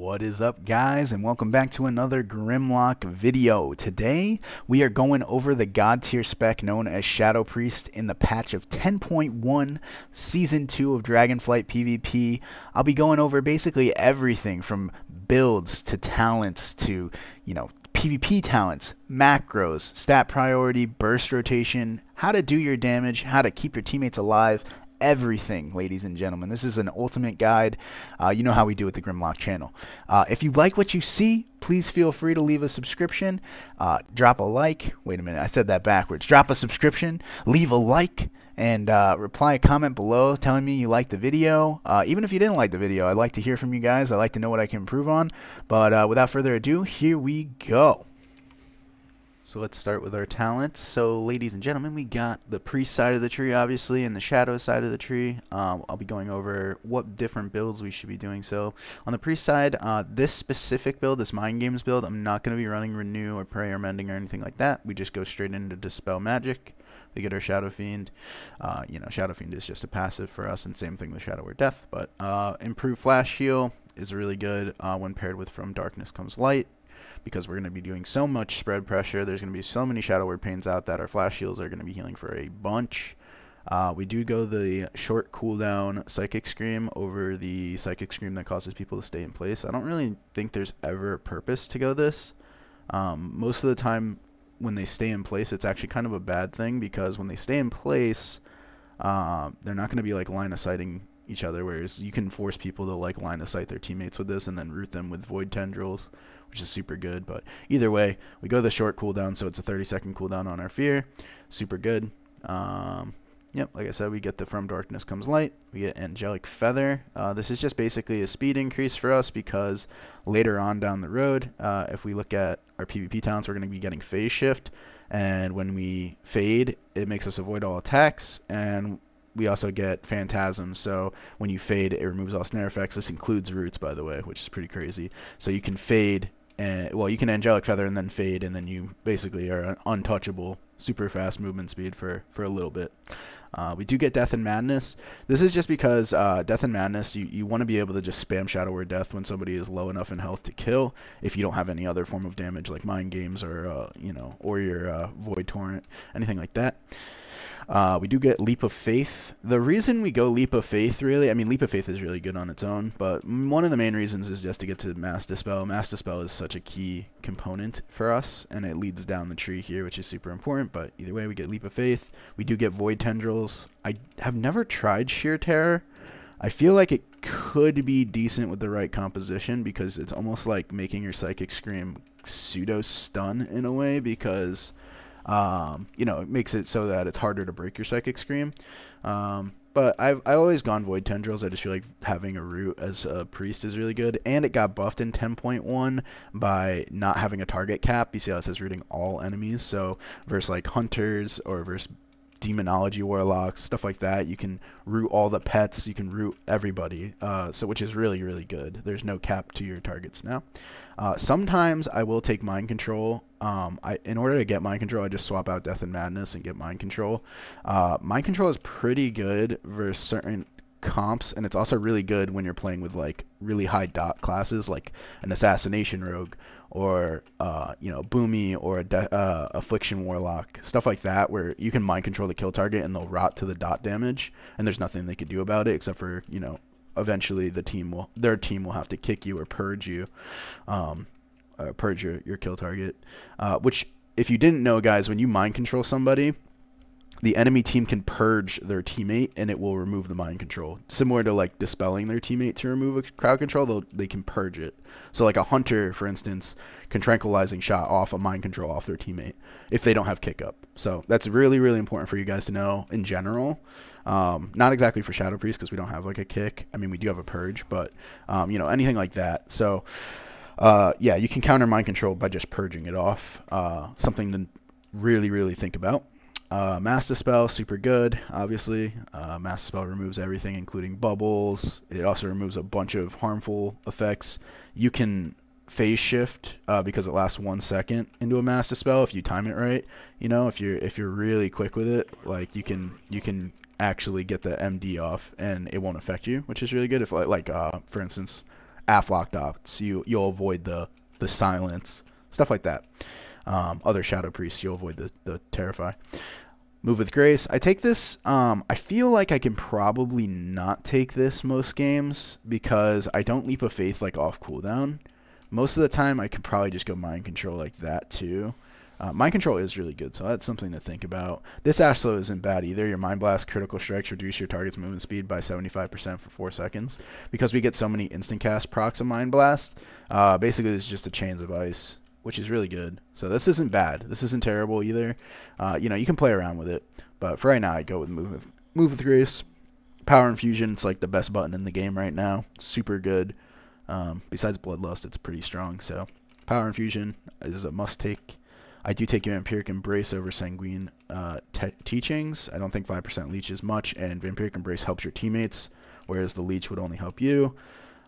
What is up, guys, and welcome back to another Grimlock video. Today we are going over the god tier spec known as Shadow Priest in the patch of 10.1 season 2 of Dragonflight PvP. I'll be going over basically everything from builds to talents to, PvP talents, macros, stat priority, burst rotation, how to do your damage, how to keep your teammates alive, everything, ladies and gentlemen. This is an ultimate guide. You know how we do at the Grimlock channel. If you like what you see, please feel free to leave a subscription, drop a like. Wait a minute, I said that backwards. Drop a subscription, leave a like, and reply a comment below telling me you liked the video. Even if you didn't like the video, I'd like to hear from you guys. I'd like to know what I can improve on. But without further ado, here we go. So let's start with our talents. So ladies and gentlemen, we got the priest side of the tree, obviously, and the shadow side of the tree. I'll be going over what different builds we should be doing. So on the priest side, this specific build, this Mindgames build, I'm not going to be running Renew or Pray or Mending or anything like that. We just go straight into Dispel Magic. We get our Shadow Fiend. Shadow Fiend is just a passive for us, and same thing with Shadow or Death. But Improved Flash Heal is really good when paired with From Darkness Comes Light, because we're going to be doing so much spread pressure. There's going to be so many Shadow Word Pains out that our flash heals are going to be healing for a bunch. We do go the short cooldown Psychic Scream over the Psychic Scream that causes people to stay in place. I don't really think there's ever a purpose to go this. Most of the time when they stay in place, it's actually kind of a bad thing, because when they stay in place, they're not going to be like line of sighting each other, whereas you can force people to like line of sight their teammates with this and then root them with Void Tendrils, which is super good. But either way, we go the short cooldown, so it's a 30-second cooldown on our fear. Super good. Yep, like I said, we get the From Darkness Comes Light. We get Angelic Feather. This is just basically a speed increase for us, because later on down the road, if we look at our PvP talents, we're going to be getting Phase Shift, and when we fade, it makes us avoid all attacks, and we also get Phantasm, so when you fade, it removes all snare effects. This includes roots, by the way, which is pretty crazy. So you can fade, and well, you can Angelic Feather and then fade, and then you basically are untouchable, super fast movement speed for a little bit. We do get Death and Madness. This is just because Death and Madness, you want to be able to just spam Shadow Word Death when somebody is low enough in health to kill, if you don't have any other form of damage like Mindgames or or your Void Torrent, anything like that. We do get Leap of Faith. The reason we go Leap of Faith, really, I mean, Leap of Faith is really good on its own, but one of the main reasons is just to get to Mass Dispel. Mass Dispel is such a key component for us, and it leads down the tree here, which is super important. But either way, we get Leap of Faith. We do get Void Tendrils. I have never tried Sheer Terror. I feel like it could be decent with the right composition, because it's almost like making your Psychic Scream pseudo-stun in a way, because it makes it so that it's harder to break your Psychic Scream. But I've always gone Void Tendrils. I just feel like having a root as a priest is really good, and it got buffed in 10.1 by not having a target cap. You see how it says rooting all enemies, so versus like hunters or versus demonology warlocks, stuff like that, you can root all the pets, you can root everybody, which is really, really good. There's no cap to your targets now. Sometimes I will take Mind Control. In order to get Mind Control, I just swap out Death and Madness and get Mind Control. Mind Control is pretty good versus certain comps, and it's also really good when you're playing with like really high dot classes like an Assassination Rogue, or Boomy, or a Affliction Warlock, stuff like that, where you can Mind Control the kill target and they'll rot to the dot damage, and there's nothing they could do about it except for eventually their team will have to kick you or purge you, purge your kill target. Which, if you didn't know, guys, when you Mind Control somebody, the enemy team can purge their teammate, and it will remove the Mind Control. Similar to like dispelling their teammate to remove a crowd control, they can purge it. So like a hunter, for instance, can Tranquilizing Shot off a Mind Control off their teammate if they don't have kick up. So that's really, really important for you guys to know in general. Not exactly for Shadow Priest, because we don't have like a kick. I mean, we do have a purge, but anything like that. So yeah, you can counter Mind Control by just purging it off. Something to really, really think about. Mass Dispel, super good, obviously. Mass Dispel removes everything, including bubbles. It also removes a bunch of harmful effects. You can Phase Shift, because it lasts 1 second into a Mass Dispel if you time it right. If you're really quick with it, like you can actually get the MD off and it won't affect you, which is really good. If for instance, Afflock dots, you'll avoid the silence, stuff like that. Other Shadow Priests, you'll avoid the Terrify. Move with Grace. I take this. I feel like I can probably not take this most games because I don't Leap of Faith like off cooldown. Most of the time, I could probably just go Mind Control like that too. Mind Control is really good, so that's something to think about. This Ashlow isn't bad either. Your Mind Blast critical strikes reduce your target's movement speed by 75% for 4 seconds. Because we get so many instant cast procs of Mind Blast, basically this is just a Chains of Ice, which is really good. So this isn't bad. This isn't terrible either. You know, you can play around with it. But for right now, I'd go with Move with Grace. Power Infusion, it's like the best button in the game right now. It's super good. Besides Bloodlust, it's pretty strong. So Power Infusion is a must-take. I do take your Vampiric Embrace over Sanguine Teachings. I don't think 5% Leech is much, and Vampiric Embrace helps your teammates, whereas the Leech would only help you.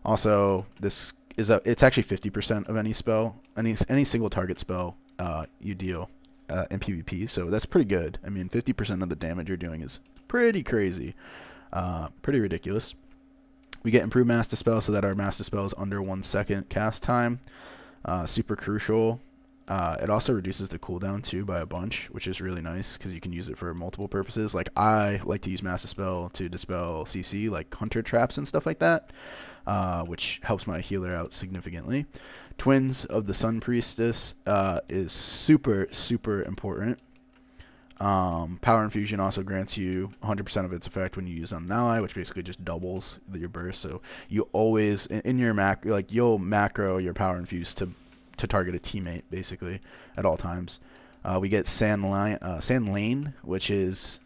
Also, this is it's actually 50% of any spell, any single target spell you deal in PvP, so that's pretty good. I mean, 50% of the damage you're doing is pretty crazy, pretty ridiculous. We get Improved Mass Dispel so that our Mass Dispel is under 1 second cast time. Super crucial. It also reduces the cooldown too by a bunch, which is really nice because you can use it for multiple purposes. Like I like to use Mass Dispel to dispel CC, like Hunter Traps and stuff like that, which helps my healer out significantly. Twins of the Sun Priestess is super important. Power Infusion also grants you 100% of its effect when you use on an ally, which basically just doubles your burst. So you always in your you'll macro your Power Infuse to target a teammate basically at all times. We get Sand Lane, which is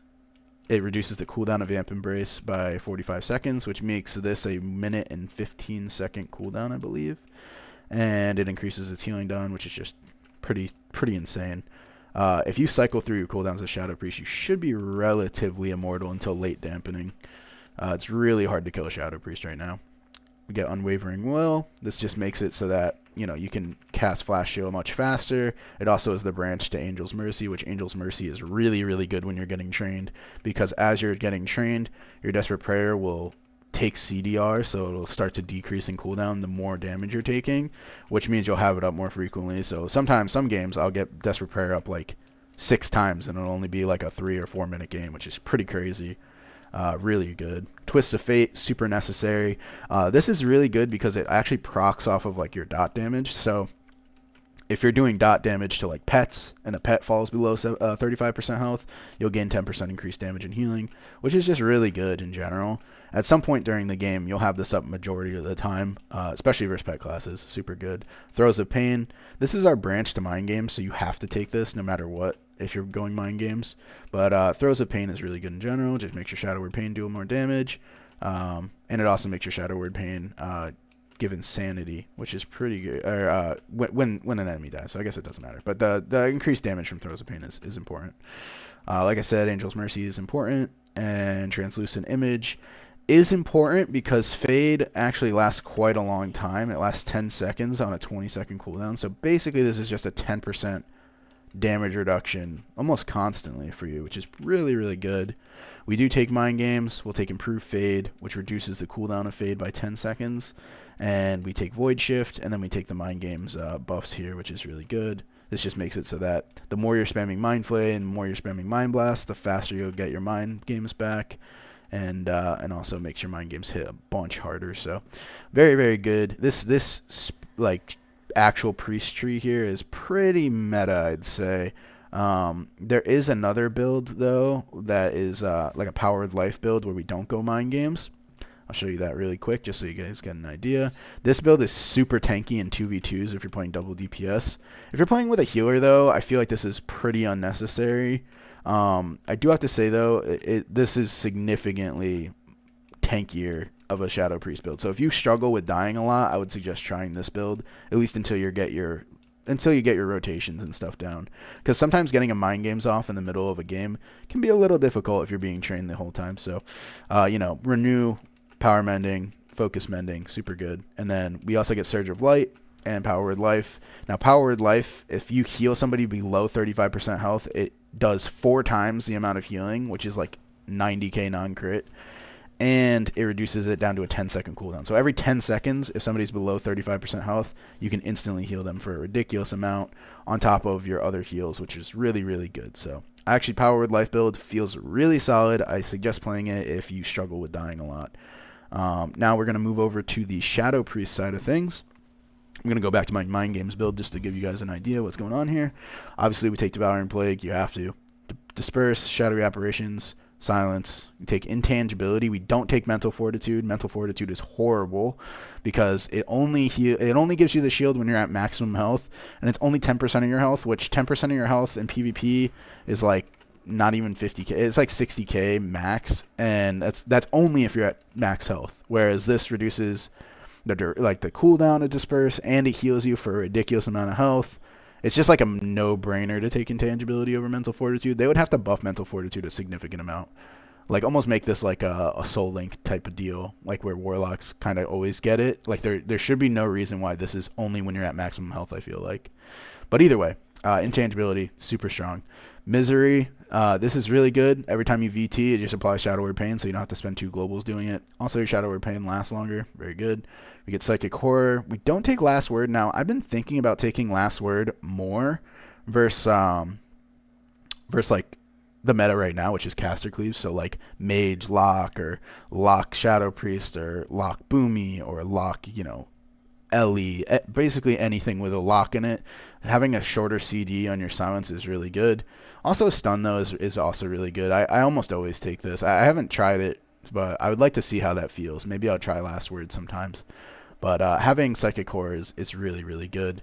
it reduces the cooldown of Vamp Embrace by 45 seconds, which makes this a 1 and 15 second cooldown, I believe. And it increases its healing down, which is just pretty insane. If you cycle through your cooldowns as Shadow Priest, you should be relatively immortal until late dampening. It's really hard to kill a Shadow Priest right now. We get Unwavering Will. This just makes it so that, you know, you can cast Flash Shield much faster. It also is the branch to Angel's Mercy, which Angel's Mercy is really good when you're getting trained, because as you're getting trained, your Desperate Prayer will take CDR, so it'll start to decrease in cooldown the more damage you're taking, which means you'll have it up more frequently. So sometimes, some games, I'll get Desperate Prayer up like 6 times, and it'll only be like a 3 or 4 minute game, which is pretty crazy. Really good. Twist of Fate, super necessary. This is really good because it actually procs off of like your dot damage. So if you're doing dot damage to like pets and a pet falls below 35% health, you'll gain 10% increased damage and healing, which is just really good in general. At some point during the game, you'll have this up majority of the time, especially versus pet classes. Super good. Throes of Pain. This is our branch to Mind Games, so you have to take this no matter what if you're going Mind Games. But Throes of Pain is really good in general. Just makes your Shadow Word Pain do more damage. And it also makes your Shadow Word Pain give Insanity, which is pretty good. Or, when an enemy dies, so I guess it doesn't matter. But the increased damage from Throes of Pain is important. Like I said, Angel's Mercy is important, and Translucent Image is important because Fade actually lasts quite a long time. It lasts 10 seconds on a 20-second cooldown. So basically, this is just a 10% damage reduction almost constantly for you, which is really good. We do take Mind Games. We'll take Improved Fade, which reduces the cooldown of Fade by 10 seconds. And we take Void Shift, and then we take the Mind Games buffs here, which is really good. This just makes it so that the more you're spamming Mind Flay and the more you're spamming Mind Blast, the faster you'll get your Mind Games back. And also makes your Mind Games hit a bunch harder. So very good. This like actual priest tree here is pretty meta, I'd say. There is another build though that is like a Powered Life build where we don't go Mind Games. I'll show you that really quick just so you guys get an idea. This build is super tanky in 2v2s if you're playing double DPS. If you're playing with a healer though, I feel like this is pretty unnecessary. I do have to say though, this is significantly tankier of a Shadow Priest build. So if you struggle with dying a lot, I would suggest trying this build at least until you get your rotations and stuff down. Because sometimes getting a Mind Games off in the middle of a game can be a little difficult if you're being trained the whole time. So, you know, Renew, Power Mending, Focus Mending, super good. And then we also get Surge of Light and Power Word Life. Now, Power Word Life, if you heal somebody below 35% health, it does 4 times the amount of healing, which is like 90k non-crit. and it reduces it down to a 10-second cooldown. So every 10 seconds, if somebody's below 35% health, you can instantly heal them for a ridiculous amount on top of your other heals, which is really, really good. So actually, Power Word Life build feels really solid. I suggest playing it if you struggle with dying a lot. Now we're going to move over to the Shadow Priest side of things. I'm going to go back to my Mind Games build just to give you guys an idea what's going on here. Obviously, we take Devouring Plague. You have to. Disperse, Shadowy Apparitions, Silence. We take Intangibility. We don't take Mental Fortitude. Mental Fortitude is horrible because it only gives you the shield when you're at maximum health, and it's only 10% of your health, which 10% of your health in PvP is like not even 50k. It's like 60k max, and that's only if you're at max health. Whereas this reduces the cooldown to Disperse, and it heals you for a ridiculous amount of health. It's just like a no-brainer to take Intangibility over Mental Fortitude. They would have to buff Mental Fortitude a significant amount. Like, almost make this like a Soul Link type of deal, like where Warlocks kind of always get it. Like, there should be no reason why this is only when you're at maximum health, I feel like. But either way, Intangibility, super strong. Misery, this is really good. Every time you VT, it just applies Shadow Word Pain, so you don't have to spend 2 globals doing it. Also, your Shadow Word Pain lasts longer. Very good. We get Psychic Horror. We don't take Last Word. Now, I've been thinking about taking Last Word more versus like the meta right now, which is Caster Cleave. So like Mage Lock, or Lock Shadow Priest, or Lock Boomy, or Lock, Ellie. Basically anything with a lock in it. Having a shorter CD on your silence is really good. Also, Stun, though, is also really good. I almost always take this. I haven't tried it, but I would like to see how that feels. Maybe I'll try Last Word sometimes. But having Psychic Horror is really, really good.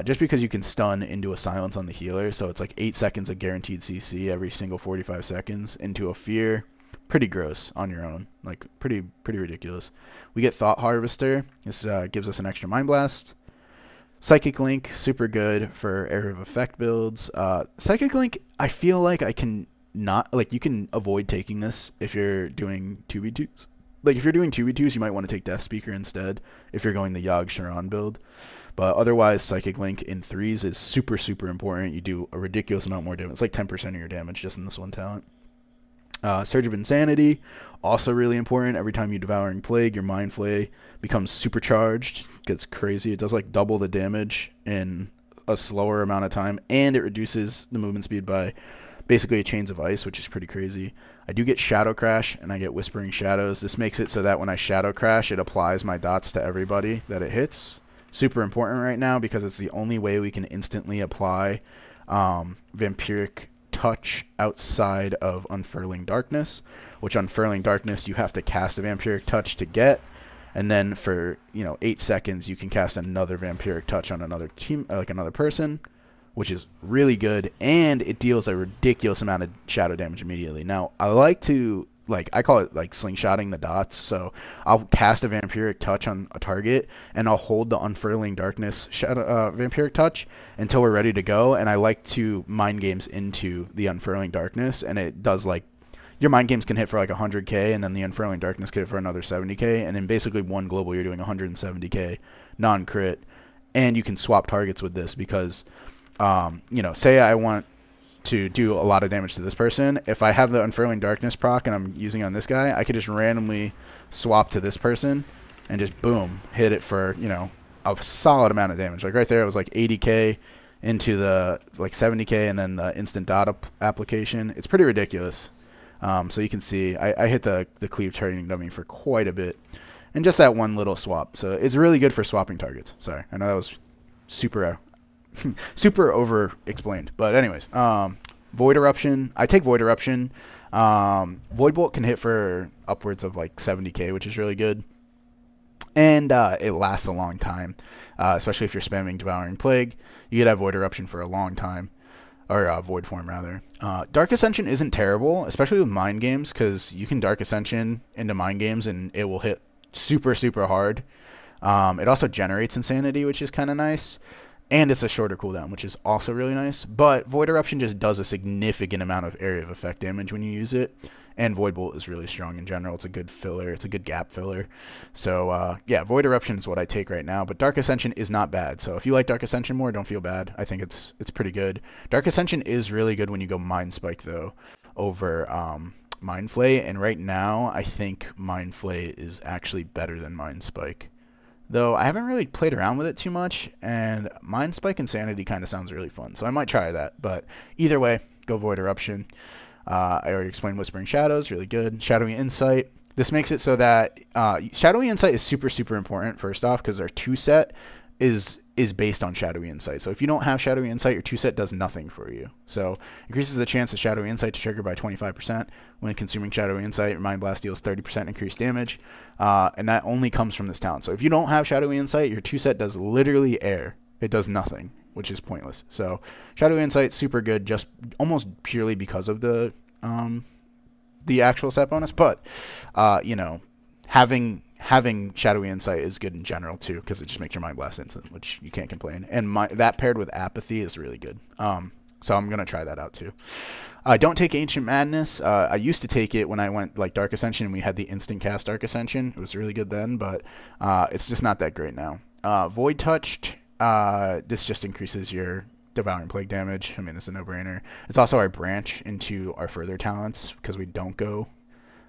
Just because you can stun into a silence on the healer, so it's like 8 seconds of guaranteed CC every single 45 seconds into a fear. Pretty gross on your own. Like, pretty ridiculous. We get Thought Harvester. This gives us an extra Mind Blast. Psychic Link, super good for Area of Effect builds. Psychic Link, I feel like I can not, like, you can avoid taking this if you're doing 2v2s. Like, if you're doing 2v2s, you might want to take Death Speaker instead if you're going the Yogg Sharon build. But otherwise, Psychic Link in 3s is super, super important. You do a ridiculous amount more damage. It's like 10% of your damage just in this one talent. Surge of Insanity, also really important. Every time you Devouring Plague, your Mind Flay becomes supercharged. Gets crazy. It does like double the damage in a slower amount of time, and it reduces the movement speed by basically a Chains of Ice, which is pretty crazy. I do get Shadow Crash, and I get Whispering Shadows. This makes it so that when I Shadow Crash, it applies my dots to everybody that it hits. Super important right now because it's the only way we can instantly apply Vampiric Touch outside of Unfurling Darkness, which Unfurling Darkness you have to cast a Vampiric Touch to get, and then for 8 seconds you can cast another Vampiric Touch on another team, like another person, which is really good, and it deals a ridiculous amount of shadow damage immediately. Now, I like to, I call it like slingshotting the dots, so I'll cast a Vampiric Touch on a target, and I'll hold the Unfurling Darkness Vampiric Touch until we're ready to go, and I like to Mind Games into the Unfurling Darkness, and it does, like, your Mind Games can hit for like 100k, and then the Unfurling Darkness can hit for another 70k, and in basically one global you're doing 170k non-crit, and you can swap targets with this because, say I want to do a lot of damage to this person. If I have the Unfurling Darkness proc and I'm using it on this guy, I could just randomly swap to this person and just boom, hit it for, a solid amount of damage. Like right there, it was like 80k into the 70k, and then the instant dot application. It's pretty ridiculous. So you can see I hit the cleave turning dummy for quite a bit, and just that one little swap. So it's really good for swapping targets. Sorry, I know that was super super over explained, but anyways, Void Eruption, I take Void Eruption. Void Bolt can hit for upwards of like 70k, which is really good, and it lasts a long time, especially if you're spamming Devouring Plague. You could have Void Eruption for a long time, or Void Form rather. Dark Ascension isn't terrible, especially with Mind Games, because you can Dark Ascension into Mind Games and it will hit super, super hard. It also generates Insanity, which is kind of nice. And it's a shorter cooldown, which is also really nice. But Void Eruption just does a significant amount of area of effect damage when you use it. And Void Bolt is really strong in general. It's a good filler. It's a good gap filler. So, yeah, Void Eruption is what I take right now. But Dark Ascension is not bad. So if you like Dark Ascension more, don't feel bad. I think it's pretty good. Dark Ascension is really good when you go Mind Spike, though, over Mind Flay, and right now I think Mind Flay is actually better than Mind Spike. Though I haven't really played around with it too much, and Mind Spike Insanity kind of sounds really fun, so I might try that. But either way, go Void Eruption. I already explained Whispering Shadows, really good. Shadowy Insight. This makes it so that Shadowy Insight is super, super important, first off, because our 2-set is based on Shadowy Insight. So if you don't have Shadowy Insight, your 2-set does nothing for you. So increases the chance of Shadowy Insight to trigger by 25%. When consuming Shadowy Insight, your Mind Blast deals 30% increased damage. And that only comes from this talent. So if you don't have Shadowy Insight, your 2-set does literally air. It does nothing, which is pointless. So Shadowy Insight, super good, just almost purely because of the actual set bonus. But, you know, having Shadowy Insight is good in general too, because it just makes your Mind Blast instant, which you can't complain. And that paired with Apathy is really good. So I'm gonna try that out too. Don't take Ancient Madness. I used to take it when I went like Dark Ascension and we had the instant cast Dark Ascension. It was really good then, but it's just not that great now. Void Touched. This just increases your Devouring Plague damage. I mean, it's a no-brainer. It's also our branch into our further talents because we don't go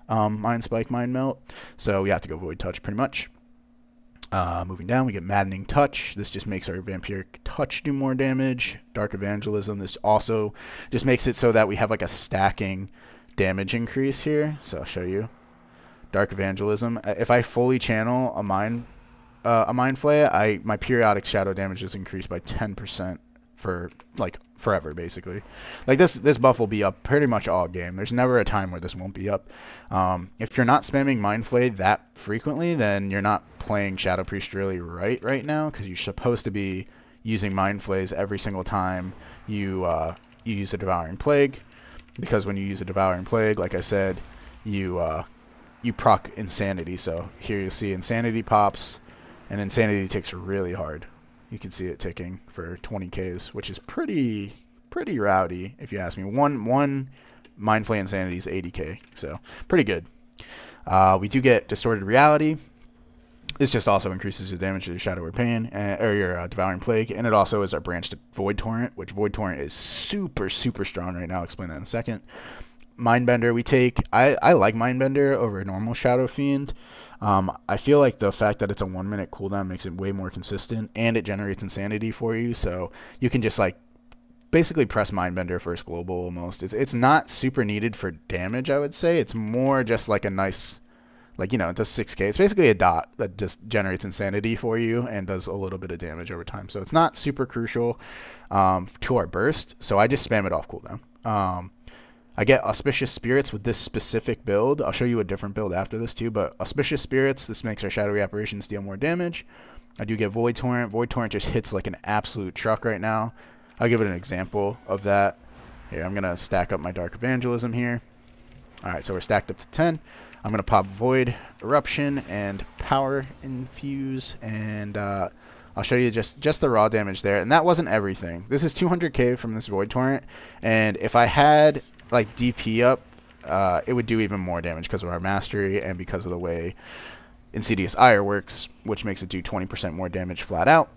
Mind Spike, Mind Melt. So we have to go Void Touch pretty much. Moving down, we get Maddening Touch. This just makes our Vampiric Touch do more damage. Dark Evangelism. This also just makes it so that we have like a stacking damage increase here. So I'll show you. Dark Evangelism. If I fully channel a Mind Flay, my periodic shadow damage is increased by 10% for like forever, basically. Like this buff will be up pretty much all game. There's never a time where this won't be up. If you're not spamming Mind Flay that frequently, then you're not playing Shadow Priest really right now, because you're supposed to be using Mind Flays every single time you use a Devouring Plague, because when you use a Devouring Plague, like I said, you proc Insanity. So here you see Insanity pops, and Insanity ticks really hard. You can see it ticking for 20Ks, which is pretty rowdy, if you ask me. One Mind Flay Insanity is 80K, so pretty good. We do get Distorted Reality. This just also increases your damage to your Shadow or Pain, or your Devouring Plague, and it also is our branch to Void Torrent, which Void Torrent is super strong right now. I'll explain that in a second. Mindbender we take. I like Mindbender over a normal Shadow Fiend. I feel like the fact that it's a 1-minute cooldown makes it way more consistent, and it generates Insanity for you, so you can just like basically press Mindbender first global almost. It's not super needed for damage, I would say. It's more just like a nice, like, you know, it does 6K. It's basically a dot that just generates Insanity for you and does a little bit of damage over time. So it's not super crucial to our burst, so I just spam it off cooldown. I get Auspicious Spirits with this specific build. I'll show you a different build after this too, but Auspicious Spirits, this makes our Shadowy Apparitions deal more damage. I do get Void Torrent. Void Torrent just hits like an absolute truck right now. I'll give it an example of that. Here, I'm going to stack up my Dark Evangelism here. Alright, so we're stacked up to 10. I'm going to pop Void Eruption and Power Infuse, and I'll show you just the raw damage there. And that wasn't everything. This is 200k from this Void Torrent, and if I had like DP up, it would do even more damage because of our mastery and because of the way Insidious Ire works, which makes it do 20% more damage flat out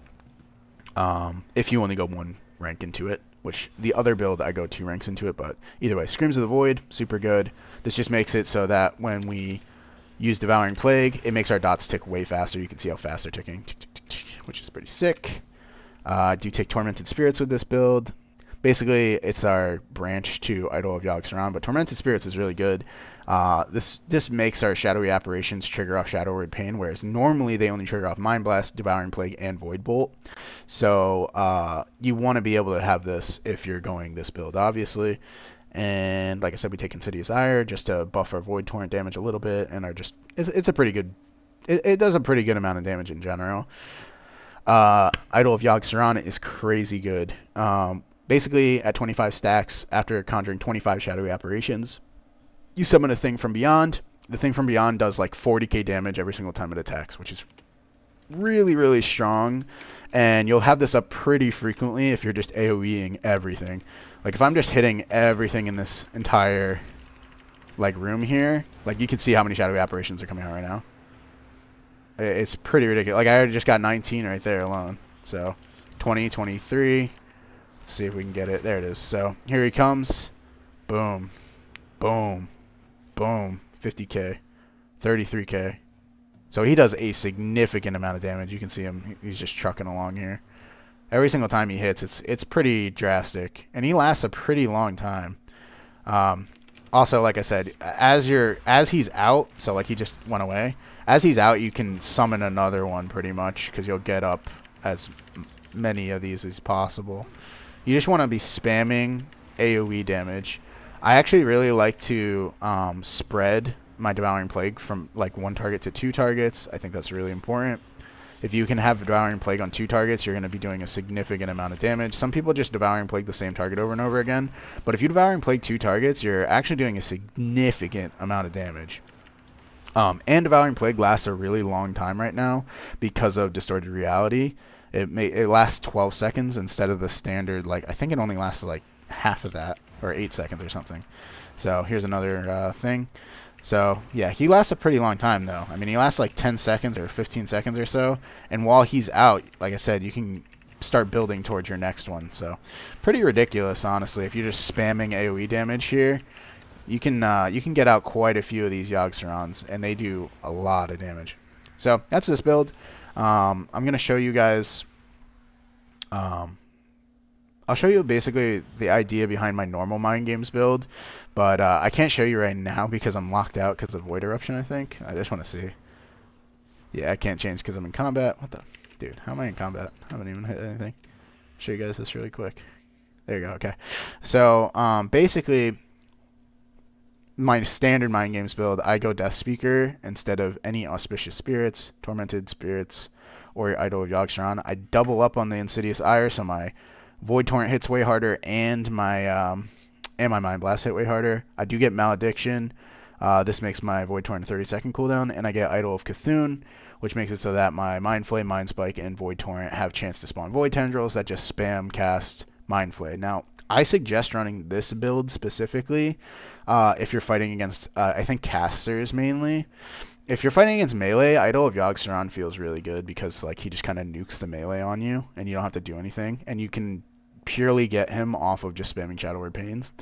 if you only go 1 rank into it, which the other build I go 2 ranks into it. But either way, Screams of the Void, super good. This just makes it so that when we use Devouring Plague, it makes our dots tick way faster. You can see how fast they're ticking, which is pretty sick. I do take Tormented Spirits with this build. Basically, it's our branch to Idol of Yogg, but Tormented Spirits is really good. This makes our Shadowy Apparitions trigger off Shadow Word Pain, whereas normally they only trigger off Mind Blast, Devouring Plague, and Void Bolt. So you want to be able to have this if you're going this build, obviously. And like I said, we take Insidious Ire just to buff our Void Torrent damage a little bit, and it's a pretty good. It does a pretty good amount of damage in general. Idol of Yogg is crazy good. Basically, at 25 stacks, after conjuring 25 Shadowy Apparitions, you summon a Thing from Beyond. The Thing from Beyond does like 40k damage every single time it attacks, which is really strong. And you'll have this up pretty frequently if you're just AoEing everything. Like if I'm just hitting everything in this entire like room here, like you can see how many Shadowy Apparitions are coming out right now. It's pretty ridiculous. Like I already just got 19 right there alone. So 20, 23. See if we can get it. There it is. So here he comes. Boom. Boom. boom, 50k, 33k. So he does a significant amount of damage. You can see him. He's just trucking along here. Every single time he hits, it's pretty drastic, and he lasts a pretty long time. Also, like I said, as he's out, so like he just went away. As he's out, you can summon another one pretty much, because you'll get up as many of these as possible. You just want to be spamming AoE damage. I actually really like to spread my Devouring Plague from like 1 target to 2 targets. I think that's really important. If you can have Devouring Plague on 2 targets, you're going to be doing a significant amount of damage. Some people just Devouring Plague the same target over and over again. But if you Devouring Plague 2 targets, you're actually doing a significant amount of damage. And Devouring Plague lasts a really long time right now because of Distorted Reality. It lasts 12 seconds instead of the standard, like, I think it only lasts like half of that, or 8 seconds or something. So here's another thing. So, yeah, he lasts a pretty long time, though. I mean, he lasts like 10 seconds or 15 seconds or so. And while he's out, like I said, you can start building towards your next one. So, pretty ridiculous, honestly. If you're just spamming AoE damage here, you can get out quite a few of these Yogg Sarons, and they do a lot of damage. So, that's this build. I'm going to show you guys... I'll show you basically the idea behind my normal Mind Games build, but I can't show you right now because I'm locked out because of Void Eruption, I think. I just want to see. Yeah, I can't change because I'm in combat. What the... Dude, how am I in combat? I haven't even hit anything. Show you guys this really quick. There you go, okay. So, basically, my standard Mind Games build, I go Death Speaker instead of any Auspicious Spirits, Tormented Spirits, or Idol of Yogg Saron. I double up on the Insidious Ire, so my Void Torrent hits way harder, and my Mind Blast hit way harder. I do get Malediction. This makes my Void Torrent a 30-second cooldown, and I get Idol of Cthulhu, which makes it so that my Mind Flay, Mind Spike, and Void Torrent have a chance to spawn Void Tendrils that just spam cast Mind Flay. Now, I suggest running this build specifically if you're fighting against, I think, casters mainly. If you're fighting against melee, Idol of Yogg Saron feels really good because like he just kind of nukes the melee on you, and you don't have to do anything, and you can purely get him off of just spamming Shadow Word Pains.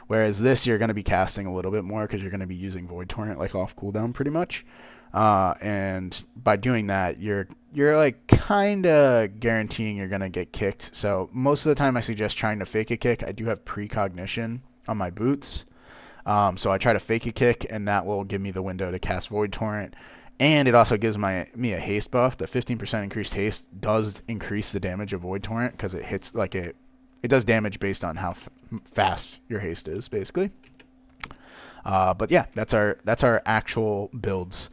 Whereas this, you're going to be casting a little bit more because you're going to be using Void Torrent like off cooldown pretty much. And by doing that, you're like kind of guaranteeing you're going to get kicked. So most of the time I suggest trying to fake a kick. I do have precognition on my boots. So I try to fake a kick, and that will give me the window to cast Void Torrent. And it also gives me a haste buff. The 15% increased haste does increase the damage of Void Torrent because it hits like it does damage based on how fast your haste is, basically. But yeah, that's our actual builds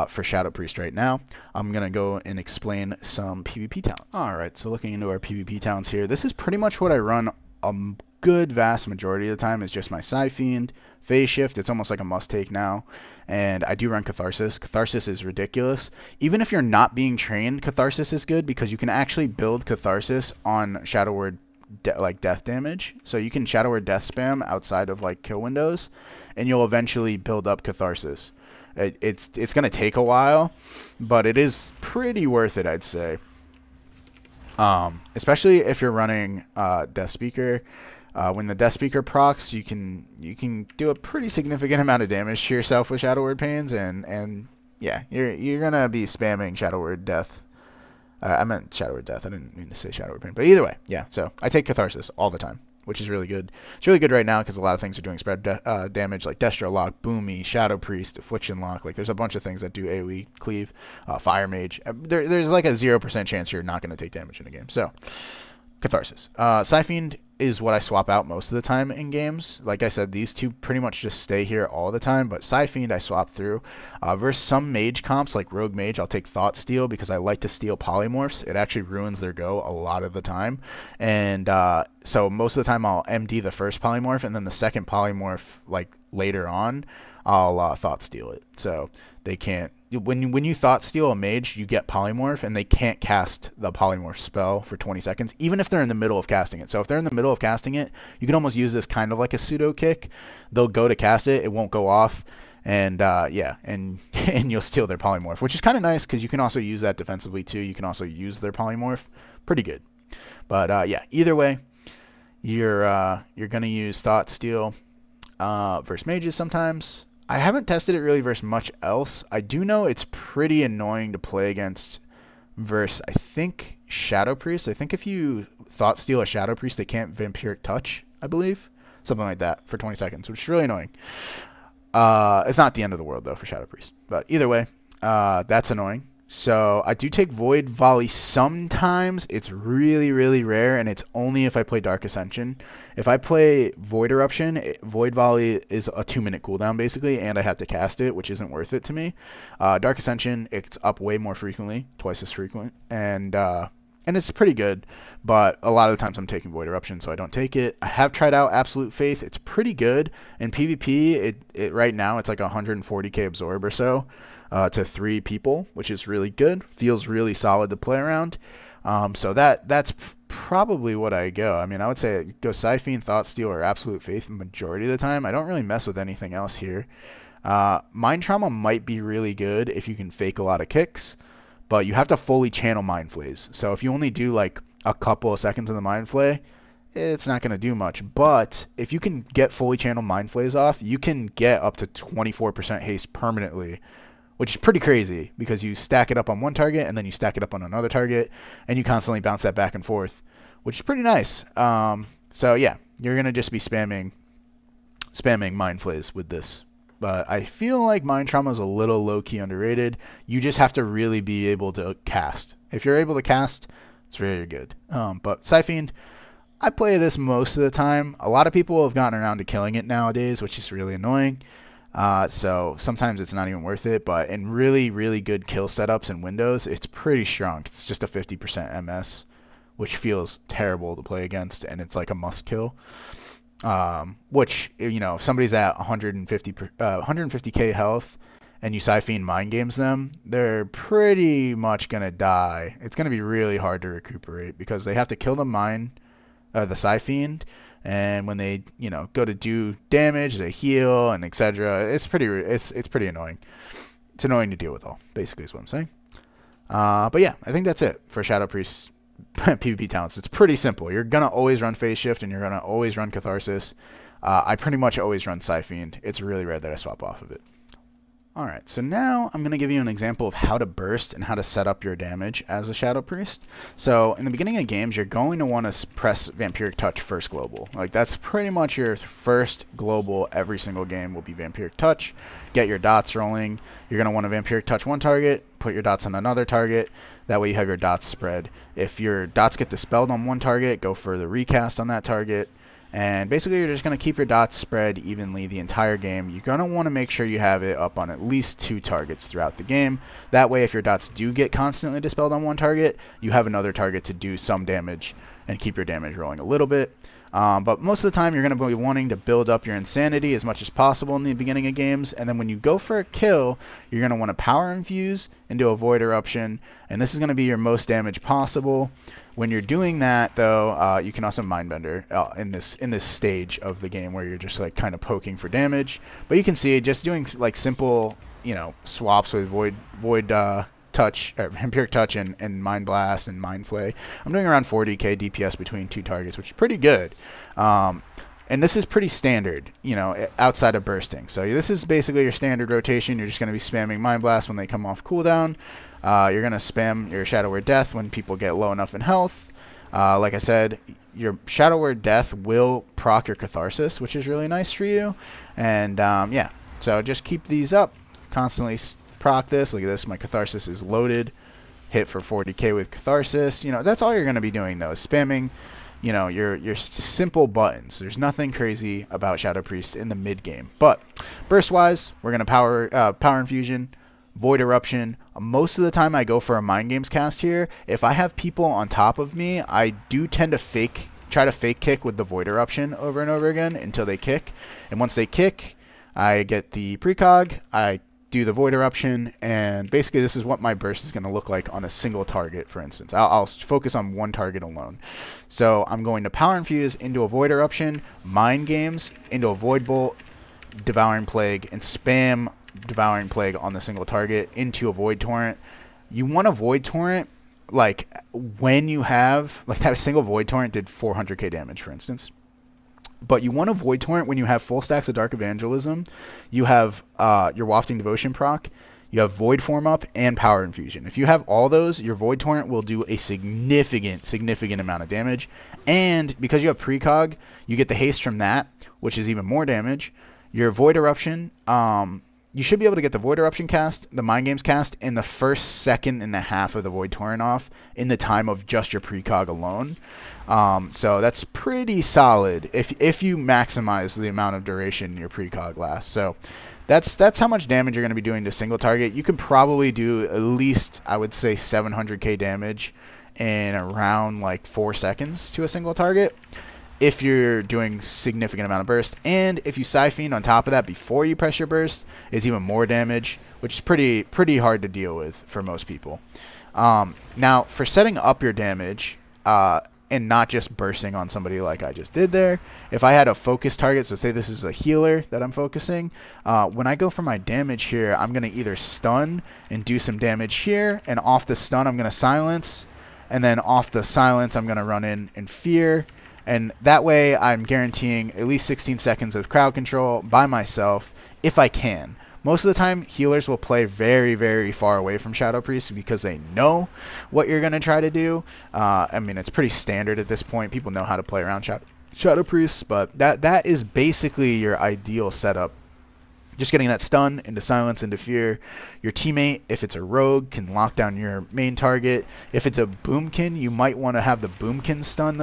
for Shadow Priest right now. I'm gonna go and explain some PvP talents. All right, so looking into our PvP talents here, this is pretty much what I run a good vast majority of the time. Is just my Psy Fiend, Phase Shift. It's almost like a must take now. And I do run Catharsis. Catharsis is ridiculous. Even if you're not being trained, Catharsis is good because you can actually build Catharsis on Shadow Word like death damage. So you can Shadow Word death spam outside of like kill windows, and you'll eventually build up Catharsis. It's going to take a while, but it is pretty worth it, I'd say. Especially if you're running Death Speaker. When the Death Speaker procs, you can do a pretty significant amount of damage to yourself with Shadow Word Pains, and yeah, you're gonna be spamming Shadow Word Death. I meant Shadow Word Death. I didn't mean to say Shadow Word Pain, but either way, yeah. So I take Catharsis all the time, which is really good. It's really good right now because a lot of things are doing spread damage, like Destro Lock, Boomy, Shadow Priest, Affliction Lock. Like there's a bunch of things that do AoE cleave, Fire Mage. There's like a 0% chance you're not gonna take damage in a game. So Catharsis. Psy Fiend is what I swap out most of the time in games. Like I said, these two pretty much just stay here all the time, but Psy Fiend I swap through. Versus some mage comps, like Rogue Mage, I'll take Thought Steal because I like to steal polymorphs. It actually ruins their go a lot of the time. And so most of the time I'll MD the first polymorph, and then the second polymorph, like later on, I'll Thought Steal it. So they can't... When you Thought Steal a mage, you get Polymorph, and they can't cast the Polymorph spell for 20 seconds, even if they're in the middle of casting it. So if they're in the middle of casting it, you can almost use this kind of like a pseudo kick. They'll go to cast it, it won't go off, and yeah, and you'll steal their Polymorph, which is kind of nice because you can also use that defensively too. You can also use their Polymorph, pretty good. But yeah, either way, you're gonna use Thought Steal versus mages sometimes. I haven't tested it really versus much else. I do know it's pretty annoying to play against versus, I think, Shadow Priest. I think if you Thought Steal a Shadow Priest, they can't Vampiric Touch, I believe. Something like that for 20 seconds, which is really annoying. It's not the end of the world, though, for Shadow Priest. But either way, that's annoying. So I do take Void Volley sometimes. It's really, really rare, and it's only if I play Dark Ascension. If I play Void Eruption, Void Volley is a 2-minute cooldown, basically, and I have to cast it, which isn't worth it to me. Dark Ascension, it's up way more frequently, twice as frequent, and it's pretty good, but a lot of the times I'm taking Void Eruption, so I don't take it. I have tried out Absolute Faith. It's pretty good. In PvP, it right now, it's like 140k Absorb or so to 3 people, which is really good. Feels really solid to play around. So that's probably what I go. I mean, I would say I go Siphene, Thought Steal, or Absolute Faith the majority of the time. I don't really mess with anything else here. Mind Trauma might be really good if you can fake a lot of kicks, but you have to fully channel Mind Flays. So if you only do like a couple of seconds of the Mind Flay, it's not going to do much. But if you can get fully channeled Mind Flays off, you can get up to 24% haste permanently, which is pretty crazy because you stack it up on one target and then you stack it up on another target, and you constantly bounce that back and forth, which is pretty nice. So yeah, you're going to just be spamming Mind Flays with this. But I feel like Mind Trauma is a little low-key underrated. You just have to really be able to cast. If you're able to cast, it's very good. But Siphene, I play this most of the time. A lot of people have gotten around to killing it nowadays, which is really annoying. So sometimes it's not even worth it. But in really, really good kill setups and windows, it's pretty strong. It's just a 50% MS, which feels terrible to play against, and it's like a must kill. Which, you know, if somebody's at 150k health and you Siphene Mind Games them, they're pretty much going to die. It's going to be really hard to recuperate because they have to kill the Siphene, and when they, you know, go to do damage, they heal and etc. It's pretty annoying. It's annoying to deal with all, basically is what I'm saying. But yeah, I think that's it for Shadow Priest PvP talents. It's pretty simple. You're gonna always run Phase Shift and you're gonna always run Catharsis. I pretty much always run Siphene. It's really rare that I swap off of it. Alright, so now I'm going to give you an example of how to burst and how to set up your damage as a Shadow Priest. So in the beginning of games, you're going to want to press Vampiric Touch first global. Like, that's pretty much your first global every single game will be Vampiric Touch. Get your dots rolling. You're going to want to Vampiric Touch one target, put your dots on another target. That way you have your dots spread. If your dots get dispelled on one target, go for the recast on that target. And basically you're just going to keep your dots spread evenly the entire game. You're going to want to make sure you have it up on at least 2 targets throughout the game. That way if your dots do get constantly dispelled on one target, you have another target to do some damage and keep your damage rolling a little bit. But most of the time you're going to be wanting to build up your insanity as much as possible in the beginning of games. And then when you go for a kill, you're going to want to power infuse into a Void Eruption. And this is going to be your most damage possible. When you're doing that, though, you can also Mindbender in this stage of the game where you're just like kind of poking for damage. But you can see just doing like simple, you know, swaps with Void Touch, or Vampiric Touch, and Mind Blast and Mind Flay. I'm doing around 40k DPS between 2 targets, which is pretty good. And this is pretty standard, you know, outside of bursting. So this is basically your standard rotation. You're just going to be spamming Mind Blast when they come off cooldown. You're going to spam your Shadow Word Death when people get low enough in health. Like I said, your Shadow Word Death will proc your Catharsis, which is really nice for you. And yeah, so just keep these up. Constantly proc this. Look at this. My Catharsis is loaded. Hit for 40k with Catharsis. You know, that's all you're going to be doing, though, is spamming, you know, your simple buttons. There's nothing crazy about Shadow Priest in the mid game. But burst-wise, we're going to power infusion, Void Eruption. Most of the time I go for a Mind Games cast here. If I have people on top of me, I do tend to try to fake kick with the Void Eruption over and over again until they kick. And once they kick, I get the precog, I do the Void Eruption, and basically this is what my burst is going to look like on a single target, for instance. I'll focus on one target alone. So I'm going to Power Infuse into a Void Eruption, Mind Games into a Void Bolt, Devouring Plague, and spam Devouring Plague on the single target into a Void Torrent. You want a Void Torrent like when you have, like that single Void Torrent did 400k damage, for instance. But you want to Void Torrent when you have full stacks of Dark Evangelism. You have your Wafting Devotion proc. You have Void Form up and Power Infusion. If you have all those, your Void Torrent will do a significant amount of damage. And because you have precog, you get the haste from that, which is even more damage. Your Void Eruption, you should be able to get the Void Eruption cast, the Mind Games cast, in the first second and a half of the Void Torrent off in the time of just your precog alone. So that's pretty solid if you maximize the amount of duration your precog lasts. So that's how much damage you're going to be doing to single target. You can probably do at least, I would say, 700k damage in around like 4 seconds to a single target if you're doing significant amount of burst. And if you Siphon on top of that before you press your burst, it's even more damage, which is pretty hard to deal with for most people. Now, for setting up your damage, and not just bursting on somebody like I just did there. If I had a focus target, so say this is a healer that I'm focusing, when I go for my damage here, I'm going to either stun and do some damage here, and off the stun I'm going to silence, and then off the silence I'm going to run in and fear, and that way I'm guaranteeing at least 16 seconds of crowd control by myself if I can. Most of the time, healers will play very far away from Shadow Priest because they know what you're going to try to do. I mean, it's pretty standard at this point. People know how to play around Shadow Priests, but that is basically your ideal setup. Just getting that stun into silence, into fear. Your teammate, if it's a rogue, can lock down your main target. If it's a boomkin, you might want to have the boomkin stun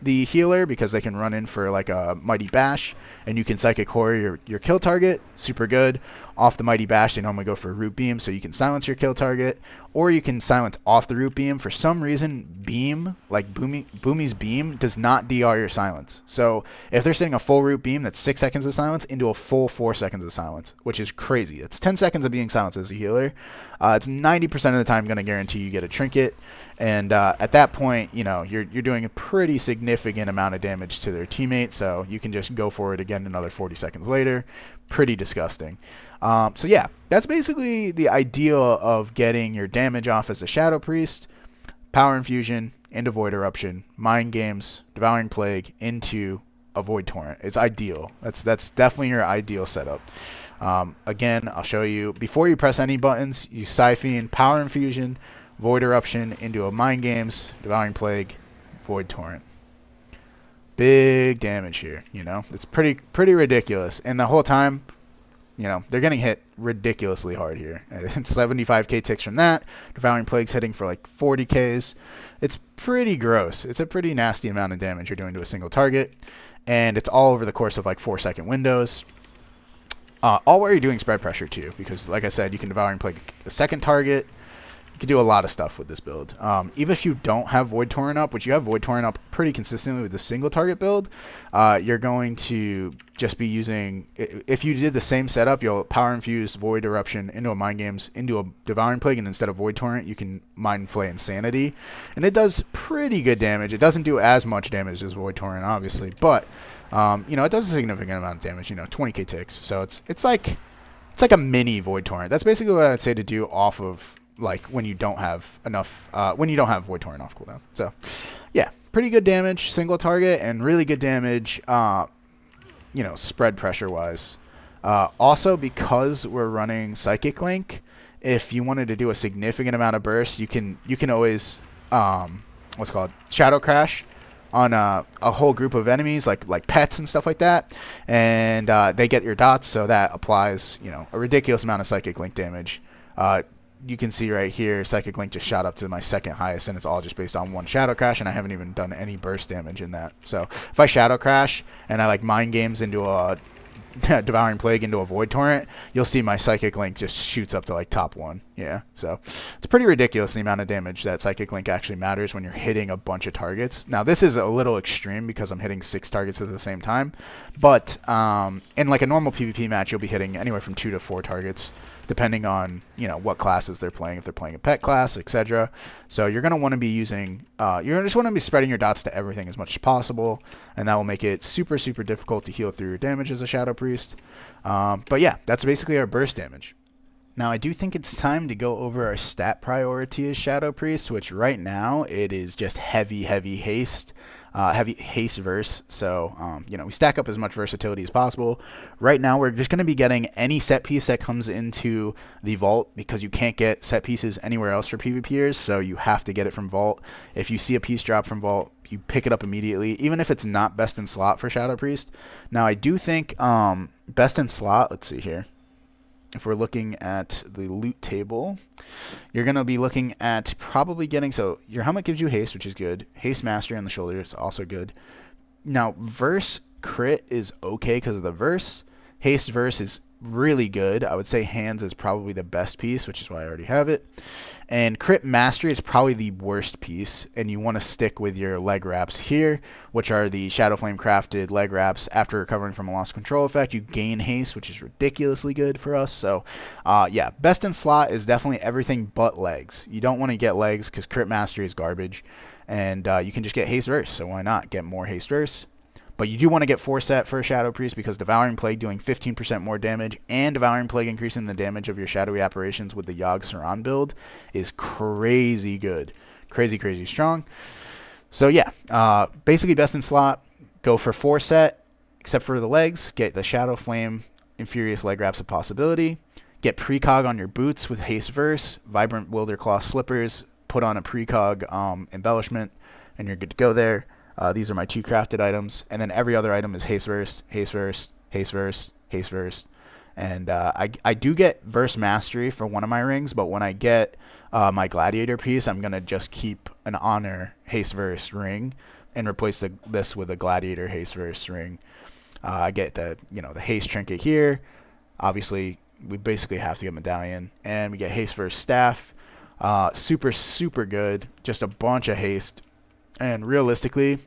the healer because they can run in for like a Mighty Bash, and you can Psychic Horror your kill target. Super good. Off the Mighty Bash, they normally go for a Root Beam, so you can silence your kill target, or you can silence off the Root Beam. For some reason, Beam, like Boomy's Beam, does not DR your silence. So if they're setting a full Root Beam, that's 6 seconds of silence into a full 4 seconds of silence, which is crazy. It's 10 seconds of being silenced as a healer. It's 90% of the time going to guarantee you get a trinket, and at that point, you know, you're doing a pretty significant amount of damage to their teammate, so you can just go for it again another 40 seconds later. Pretty disgusting. So yeah, that's basically the idea of getting your damage off as a Shadow Priest. Power Infusion into Void Eruption, Mind Games, Devouring Plague into a Void Torrent. It's ideal. That's definitely your ideal setup. Again, I'll show you. Before you press any buttons, you Siphon, Power Infusion, Void Eruption into a Mind Games, Devouring Plague, Void Torrent. Big damage here, you know. It's pretty ridiculous. And the whole time, you know, they're getting hit ridiculously hard here. 75k ticks from that. Devouring Plague's hitting for like 40ks. It's pretty gross. It's a pretty nasty amount of damage you're doing to a single target. And it's all over the course of like 4-second windows. All while you're doing spread pressure too, because like I said, you can Devouring Plague a second target. You can do a lot of stuff with this build. Even if you don't have Void Torrent up, which you have Void Torrent up pretty consistently with the single target build, you're going to just be using, if you did the same setup, you'll Power Infuse Void Eruption into a Mind Games, into a Devouring Plague, and instead of Void Torrent, you can Mind Flay Insanity. And it does pretty good damage. It doesn't do as much damage as Void Torrent, obviously, but you know, it does a significant amount of damage, you know, 20k ticks. So it's like a mini Void Torrent. That's basically what I'd say to do off of, like, when you don't have enough, when you don't have Void Torrent off cooldown. So yeah, pretty good damage single target, and really good damage you know, spread pressure wise. Also, because we're running Psychic Link, if you wanted to do a significant amount of burst, you can always what's it called, Shadow Crash on a whole group of enemies, like pets and stuff like that, and they get your dots, so that applies, you know, a ridiculous amount of Psychic Link damage. You can see right here, Psychic Link just shot up to my second highest, and it's all just based on one Shadow Crash, and I haven't even done any burst damage in that. So if I Shadow Crash and I like Mind Games into a Devouring Plague into a Void Torrent, you'll see my Psychic Link just shoots up to like top 1. Yeah, so it's pretty ridiculous the amount of damage that Psychic Link actually matters when you're hitting a bunch of targets. Now this is a little extreme because I'm hitting 6 targets at the same time, but in like a normal PvP match, you'll be hitting anywhere from 2 to 4 targets, depending on, you know, what classes they're playing, if they're playing a pet class, etc. So you're going to want to be using, you're just want to be spreading your dots to everything as much as possible, and that will make it super difficult to heal through your damage as a Shadow Priest. But yeah, that's basically our burst damage. Now, I do think it's time to go over our stat priority as Shadow Priest, which right now it is just heavy haste. Heavy haste verse, so we stack up as much versatility as possible. Right now we're just going to be getting any set piece that comes into the vault, because you can't get set pieces anywhere else for PvPers, so you have to get it from vault. If you see a piece drop from vault, you pick it up immediately, even if it's not best in slot for Shadow Priest. Now I do think best in slot, let's see here. If we're looking at the loot table, you're going to be looking at probably getting, so your helmet gives you haste, which is good. Haste mastery on the shoulder is also good. Now, verse crit is okay because of the verse. Haste verse is really good. I would say hands is probably the best piece, which is why I already have it. And crit mastery is probably the worst piece, and you want to stick with your leg wraps here, which are the Shadow Flame crafted leg wraps. After recovering from a loss of control effect, you gain haste, which is ridiculously good for us. So yeah, best in slot is definitely everything but legs. You don't want to get legs because crit mastery is garbage, and you can just get haste verse, so why not get more haste verse? But you do want to get 4 set for a Shadow Priest, because Devouring Plague doing 15% more damage and Devouring Plague increasing the damage of your shadowy apparitions with the Yogg Saran build is crazy good. Crazy strong. So yeah, basically best in slot, go for 4 set, except for the legs. Get the Shadow Flame Infurious leg wraps of possibility. Get precog on your boots with haste verse, Vibrant Wilder Claw slippers, put on a precog embellishment, and you're good to go there. These are my 2 crafted items, and then every other item is haste verse, haste verse, haste verse, haste verse. And I do get verse mastery for one of my rings, but when I get my gladiator piece, I'm gonna just keep an honor haste verse ring and replace this with a gladiator haste verse ring. I get the the haste trinket here. Obviously, we basically have to get medallion, and we get haste verse staff. Super good, just a bunch of haste. And realistically,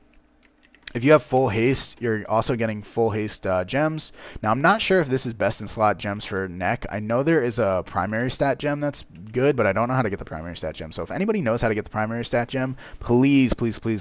if you have full haste, you're also getting full haste gems. Now, I'm not sure if this is best in slot gems for neck. I know there is a primary stat gem that's good, but I don't know how to get the primary stat gem. So if anybody knows how to get the primary stat gem, please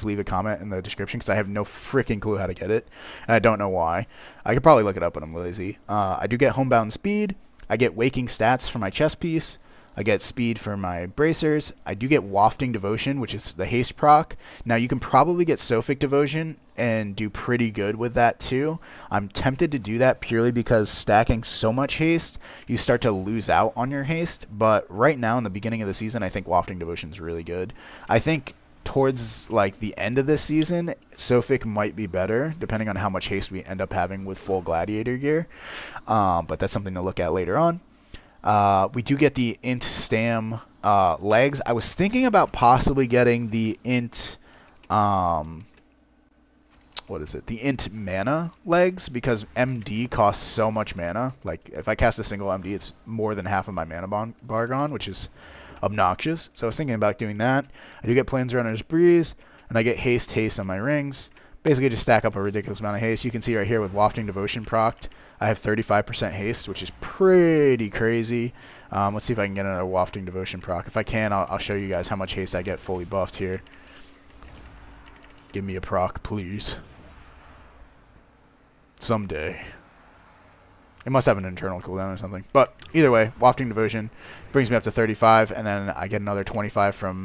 leave a comment in the description, because I have no freaking clue how to get it, and I don't know why. I could probably look it up, but I'm lazy. I do get homebound speed. I get waking stats for my chest piece. I get speed for my bracers. I do get wafting devotion, which is the haste proc. Now you can probably get Sophic devotion and do pretty good with that too. I'm tempted to do that purely because stacking so much haste, you start to lose out on your haste. But right now in the beginning of the season, I think wafting devotion is really good. I think towards like the end of this season, Sophic might be better depending on how much haste we end up having with full gladiator gear. But that's something to look at later on. We do get the int stam legs. I was thinking about possibly getting the int what is it? The int mana legs, because MD costs so much mana. Like if I cast a single MD, it's more than half of my mana bar gone, which is obnoxious. So I was thinking about doing that. I do get Planesrunner's Breeze, and I get haste on my rings. Basically just stack up a ridiculous amount of haste. You can see right here with Wafting Devotion procced, I have 35% haste, which is pretty crazy. Let's see if I can get another Wafting Devotion proc. If I can, I'll show you guys how much haste I get fully buffed here. Give me a proc, please. Someday. It must have an internal cooldown or something. But either way, Wafting Devotion brings me up to 35, and then I get another 25 from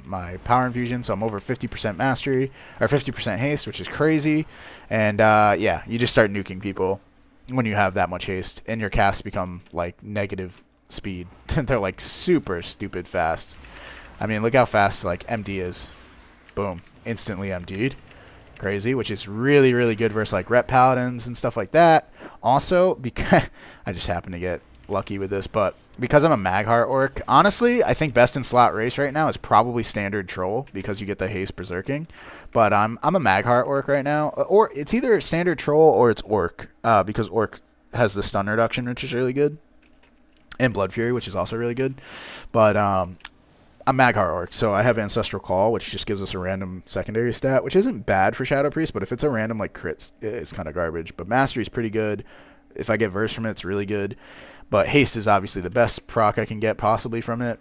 my Power Infusion, so I'm over 50% mastery, or 50% haste, which is crazy. And yeah, you just start nuking people when you have that much haste, and your casts become like negative speed. They're like super stupid fast. I mean, look how fast like MD is. Boom, instantly MD'd. Crazy, which is really, really good versus like rep paladins and stuff like that. Also, because I just happen to get lucky with this, but because I'm a Magheart orc, honestly, I think best in slot race right now is probably standard troll, because you get the haste berserking. But I'm a Magheart orc right now, or it's either standard troll or it's orc, because orc has the stun reduction, which is really good, and blood fury, which is also really good. But I'm Magheart orc, so I have Ancestral Call, which just gives us a random secondary stat, which isn't bad for Shadow Priest, but if it's a random like crits, it's kind of garbage. But Mastery is pretty good. If I get verse from it, it's really good. But haste is obviously the best proc I can get possibly from it.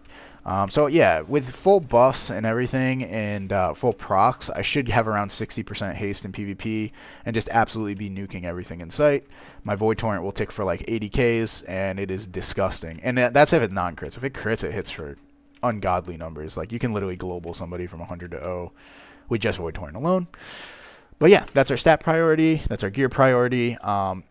So yeah, with full buffs and everything and full procs, I should have around 60% haste in PvP and just absolutely be nuking everything in sight. My Void Torrent will tick for like 80Ks, and it is disgusting. And that's if it non-crits. If it crits, it hits for ungodly numbers. Like, you can literally global somebody from 100 to 0 with just Void Torrent alone. But yeah, that's our stat priority. That's our gear priority.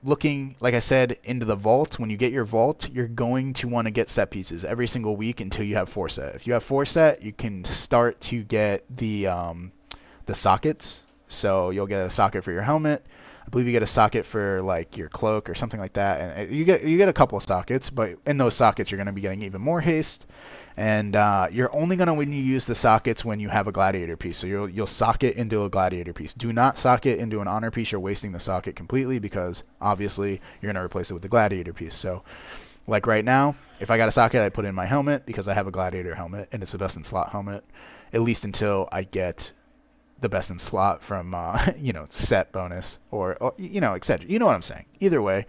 Looking, like I said, into the vault. When you get your vault, you're going to want to get set pieces every single week until you have 4 set. If you have 4 set, you can start to get the sockets. So you'll get a socket for your helmet. I believe you get a socket for like your cloak or something like that, and you get a couple of sockets. But in those sockets, you're going to be getting even more haste. And you're only going to when you use the sockets when you have a gladiator piece. So you'll socket into a gladiator piece. Do not socket into an honor piece. You're wasting the socket completely because obviously you're going to replace it with the gladiator piece. So like right now, if I got a socket, I put it in my helmet because I have a gladiator helmet and it's a best in slot helmet, at least until I get the best in slot from set bonus or etc. You know what I'm saying. Either way,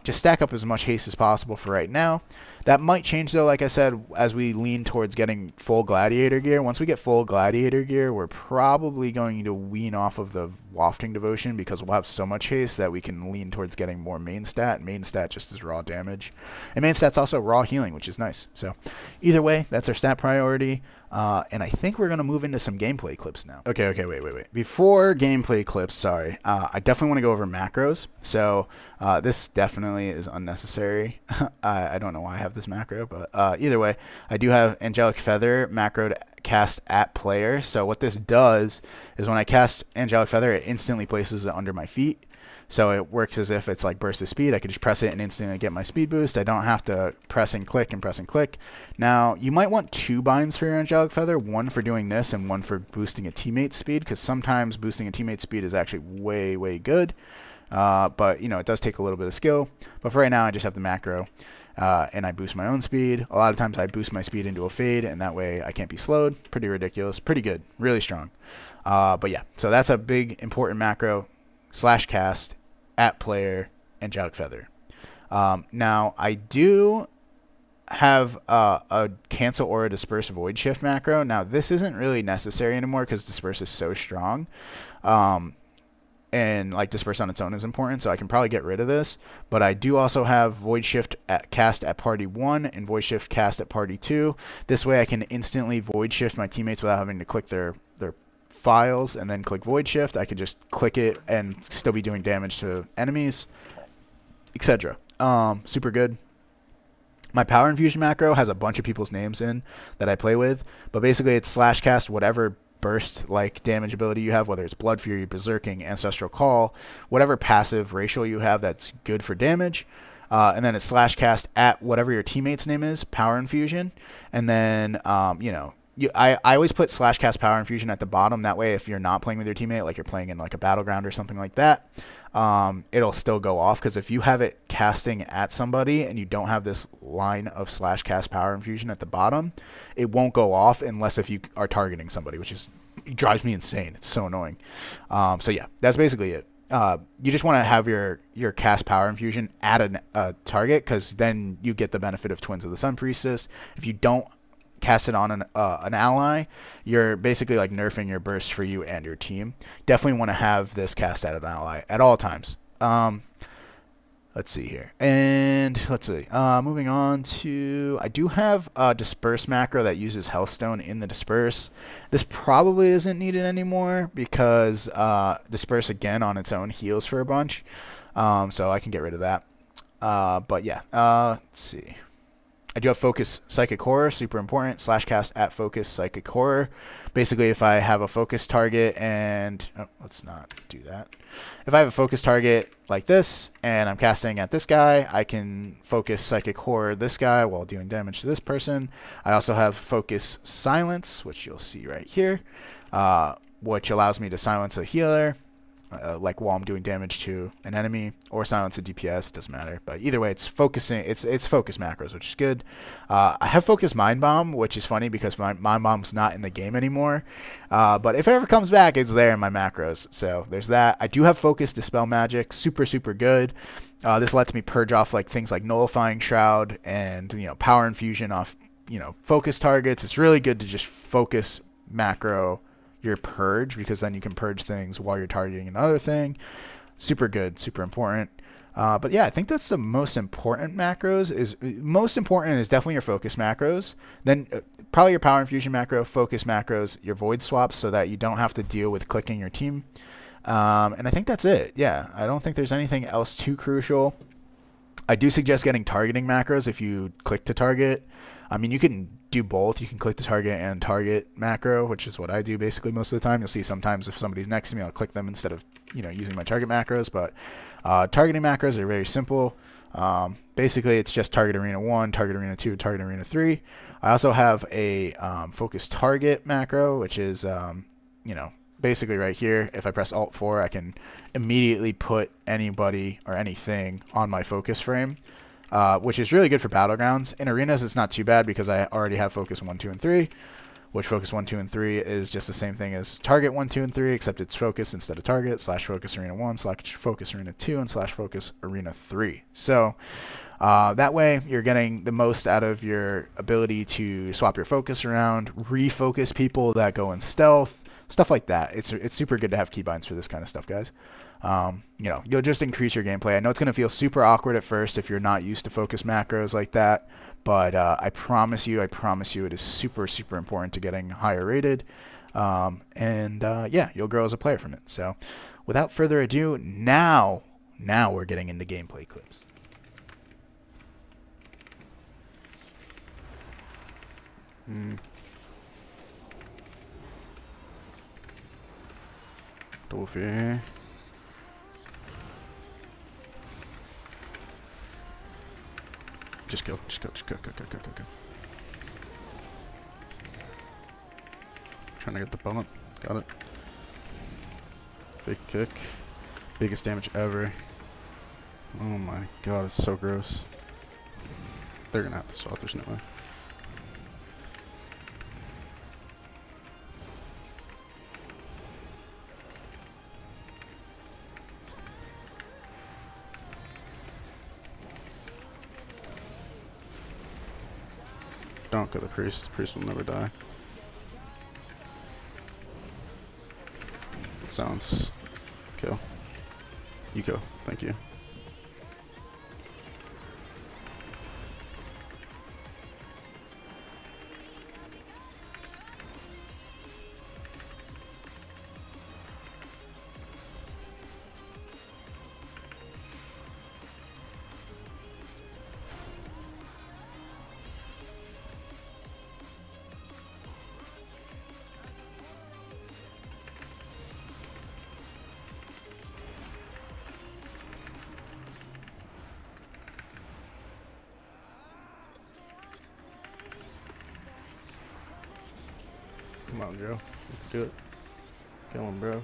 just stack up as much haste as possible for right now. That might change though, like I said, as we lean towards getting full gladiator gear. Once we get full gladiator gear, we're probably going to wean off of the wafting devotion because we'll have so much haste that we can lean towards getting more main stat. Main stat just is raw damage, and main stat's also raw healing, which is nice. So either way, that's our stat priority. And I think we're going to move into some gameplay clips now. Okay, wait. Before gameplay clips, sorry, I definitely want to go over macros. So this definitely is unnecessary. I don't know why I have this macro, but either way, I do have Angelic Feather macroed cast at player. So what this does is when I cast Angelic Feather, it instantly places it under my feet. So it works as if it's like burst of speed. I could just press it and instantly get my speed boost. I don't have to press and click and press and click. Now, you might want 2 binds for your Angelic Feather, one for doing this and one for boosting a teammate's speed, because sometimes boosting a teammate's speed is actually way, way good. But, it does take a little bit of skill. But for right now, I just have the macro, and I boost my own speed. A lot of times I boost my speed into a fade, and that way I can't be slowed. Pretty ridiculous. Pretty good. Really strong. But yeah, so that's a big, important macro / cast at player Angelic Feather. Now I do have a cancel aura disperse void shift macro. Now this isn't really necessary anymore because disperse is so strong, and like disperse on its own is important, so I can probably get rid of this. But I do also have void shift cast at party 1 and void shift cast at party 2. This way I can instantly void shift my teammates without having to click their files and then click void shift. I could just click it and still be doing damage to enemies, etc. Super good. My power infusion macro has a bunch of people's names in that I play with, but basically it's / cast whatever burst like damage ability you have, whether it's Blood Fury, Berserking, Ancestral Call, whatever passive racial you have that's good for damage. And then it's / cast at whatever your teammate's name is, power infusion, and then I always put / cast power infusion at the bottom. That way, if you're not playing with your teammate, like you're playing in like a battleground or something like that, it'll still go off. Because if you have it casting at somebody and you don't have this line of / cast power infusion at the bottom, it won't go off unless if you are targeting somebody, which it drives me insane. It's so annoying. So yeah, that's basically it. You just want to have your cast power infusion at a target, because then you get the benefit of Twins of the Sun Priestess. If you don't cast it on an ally, you're basically like nerfing your burst for you and your team. Definitely want to have this cast at an ally at all times. Let's see here, and let's see. Moving on to, I do have a disperse macro that uses Healthstone in the disperse. This probably isn't needed anymore because disperse again on its own heals for a bunch, so I can get rid of that. But yeah, let's see. I do have Focus Psychic Horror, super important, / cast at Focus Psychic Horror. Basically, if I have a focus target and, let's not do that. If I have a focus target like this and I'm casting at this guy, I can Focus Psychic Horror this guy while doing damage to this person. I also have Focus Silence, which you'll see right here, which allows me to silence a healer. Like while I'm doing damage to an enemy, or silence a DPS, doesn't matter. But either way, it's focusing. It's focus macros, which is good. I have Focus Mind Bomb, which is funny because my Mind Bomb's not in the game anymore. But if it ever comes back, it's there in my macros. So there's that. I do have Focus Dispel Magic, super good. This lets me purge off like things like Nullifying Shroud and power infusion off focus targets. It's really good to just focus macro your purge, because then you can purge things while you're targeting another thing. Super good, super important. But yeah, I think that's the most important macros. Most important is definitely your focus macros. Then probably your power infusion macro, focus macros, your void swaps, so that you don't have to deal with clicking your team. And I think that's it. Yeah, I don't think there's anything else too crucial. I do suggest getting targeting macros if you click to target. I mean, you can do both. You can click to target and target macro, which is what I do basically most of the time. You'll see sometimes if somebody's next to me, I'll click them instead of using my target macros. But targeting macros are very simple. Basically, it's just target arena 1, target arena 2, target arena 3. I also have a focus target macro, which is basically right here. If I press Alt 4, I can immediately put anybody or anything on my focus frame, which is really good for battlegrounds. In arenas, it's not too bad because I already have focus 1, 2, and 3, which focus 1, 2, and 3 is just the same thing as target 1, 2, and 3, except it's focus instead of target, /focus arena 1, /focus arena 2, and /focus arena 3. So that way you're getting the most out of your ability to swap your focus around, refocus people that go in stealth, stuff like that. It's super good to have keybinds for this kind of stuff, guys. You'll just increase your gameplay. I know it's going to feel super awkward at first if you're not used to focus macros like that, but I promise you it is super, super important to getting higher rated. Yeah, you'll grow as a player from it. So without further ado, now we're getting into gameplay clips. Double fear. Just go. Go. Trying to get the bump. Got it. Big kick. Biggest damage ever. Oh my god, it's so gross. They're gonna have to swap, there's no way. Don't go to the priest. The priest will never die. Sounds. Kill. You kill. Thank you. Come on, Joe. Let's do it. Kill him, bro.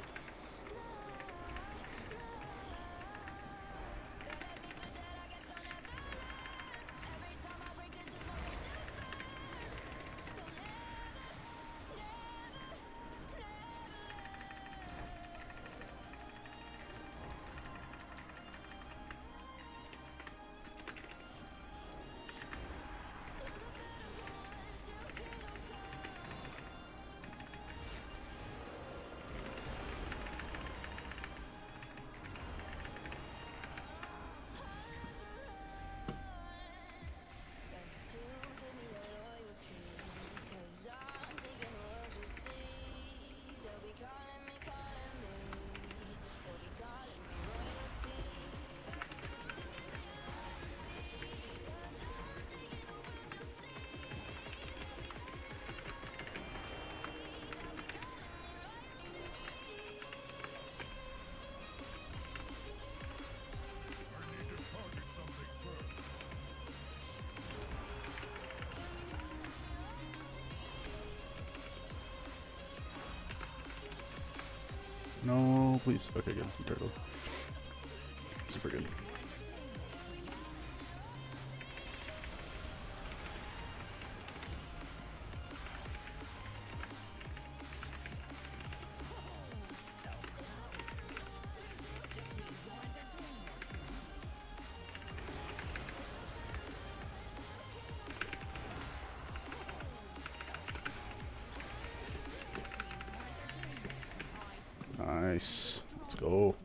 No, please. Okay, good. Turtle. Super good. Nice. Let's go.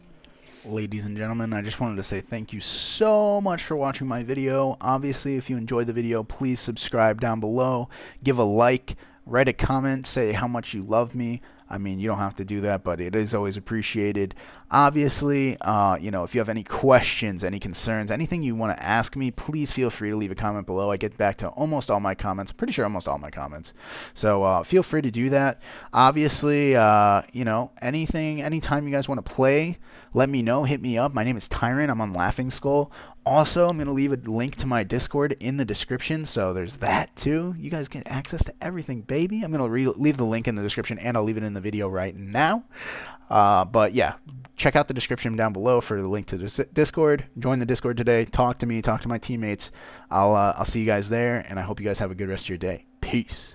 Ladies and gentlemen, I just wanted to say thank you so much for watching my video. Obviously, if you enjoyed the video, please subscribe down below. Give a like. Write a comment. Say how much you love me. I mean, you don't have to do that, but it is always appreciated. Obviously, you know, if you have any questions, any concerns, anything you want to ask me, please feel free to leave a comment below. I get back to almost all my comments. Pretty sure almost all my comments. So feel free to do that. Obviously, you know, anytime you guys want to play, let me know. Hit me up. My name is Tyrant. I'm on Laughing Skull. Also, I'm going to leave a link to my Discord in the description, so there's that too. You guys get access to everything, baby. I'm going to leave the link in the description, and I'll leave it in the video right now. But yeah, check out the description down below for the link to the Discord. Join the Discord today. Talk to me. Talk to my teammates. I'll see you guys there, and I hope you guys have a good rest of your day. Peace.